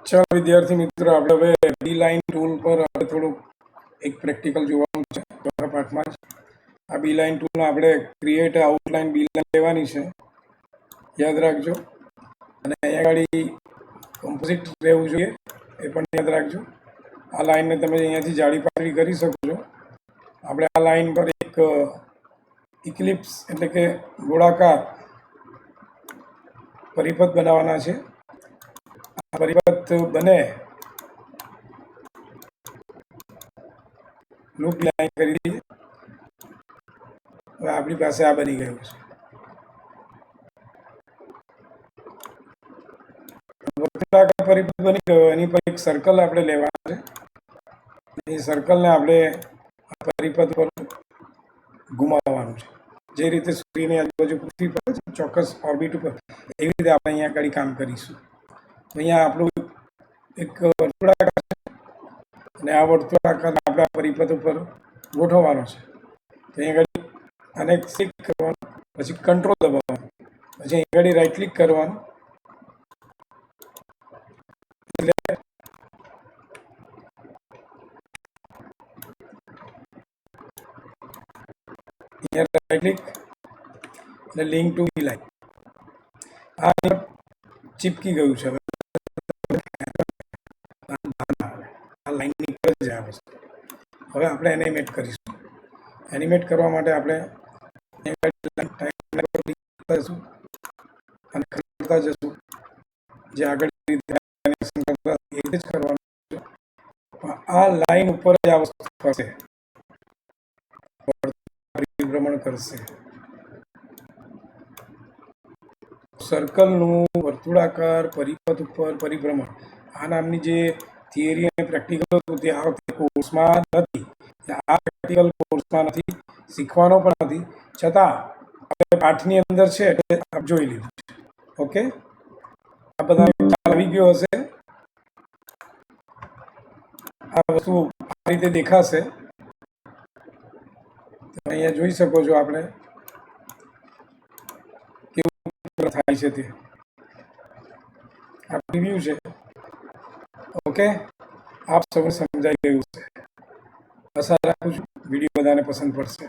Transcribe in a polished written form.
ચાલો વિદ્યાર્થી મિત્રો, આપણે હવે બી લાઇન ટૂલ પર થોડુંક એક પ્રેક્ટિકલ જોવાનું છે ચોથા પાઠમાં જ. આ બી લાઇન ટૂલમાં આપણે ક્રિએટ આઉટલાઇન બી લાઇન લેવાની છે, યાદ રાખજો. અને અહીંયા આગળ કમ્પોઝિટ રહેવું જોઈએ, એ પણ યાદ રાખજો. આ લાઇનને તમે અહીંયાથી જાડી પાતળી કરી શકો છો. આપણે આ લાઇન પર એક ઇક્લિપ્સ એટલે કે ગોળાકાર પરિપથ બનાવવાના છે. આ પરિપથ બને લૂપ લાઈન કરી દઈએ. હવે આપણી પાસે આ બની ગયું છે. વર્તુળાકાર પરિપથ બની ગયો, એની પર એક સર્કલ આપણે લેવાનું છે. એ સર્કલને આપણે આ પરિપથ પર ઘુમાવવાનું છે. જે રીતે સૂર્યની આજુબાજુ પૃથ્વી પર છે ચોક્કસ ઓર્બિટ ઉપર, એવી રીતે આપણે અહીંયા આગળ કામ કરીશું. અહીંયા આપણું એક વર્તુળાકાર છે અને આ વર્તુળાકાર આપણે આ પરિપથ ઉપર ગોઠવવાનો છે. તો અહીંયા આગળ આને ક્લિક કરવાનું, પછી કંટ્રોલ દબાવવાનું, પછી અહીં આગળ રાઈટ ક્લિક કરવાનું. એટલે રાઈટ ક્લિક એટલે લિંક ટુ બી લાઈન આ ચીપકી ગયું છે. આ લાઈનની પર જ આવે છે. હવે આપણે એનિમેટ કરીશું. એનિમેટ કરવા માટે આપણે જશું અને કરતા જશું. જે આગળ એનિમેશન કરતા એ રીતે જ કરવાનું છે. આ લાઈન ઉપર જ આ વસ્તુ થશે, પરિભ્રમણ કરશે. સર્કલનું વર્તુળાકાર પરિપથ ઉપર પરિભ્રમણ, આ નામની જે થિયરી અને પ્રેક્ટિકલ હતું તે આ વખતે કોર્સમાં નથી. આ પ્રેક્ટિકલ કોર્સમાં નથી, શીખવાનો પણ નથી, છતાં આપણે પાઠની અંદર છે એટલે આપ જોઈ લીધું છે. ઓકે, આ બધા ખ્યાલ આવી ગયો હશે. આ વસ્તુ આ રીતે દેખાશે. અહીંયા જોઈ શકો છો આપણે કેવું થાય છે તે. આ પ્રિવ્યુ છે. ઓકે, આપ સૌને સમજાઈ ગયું છે. આશા રાખું છું વિડીયો બધાને પસંદ પડશે.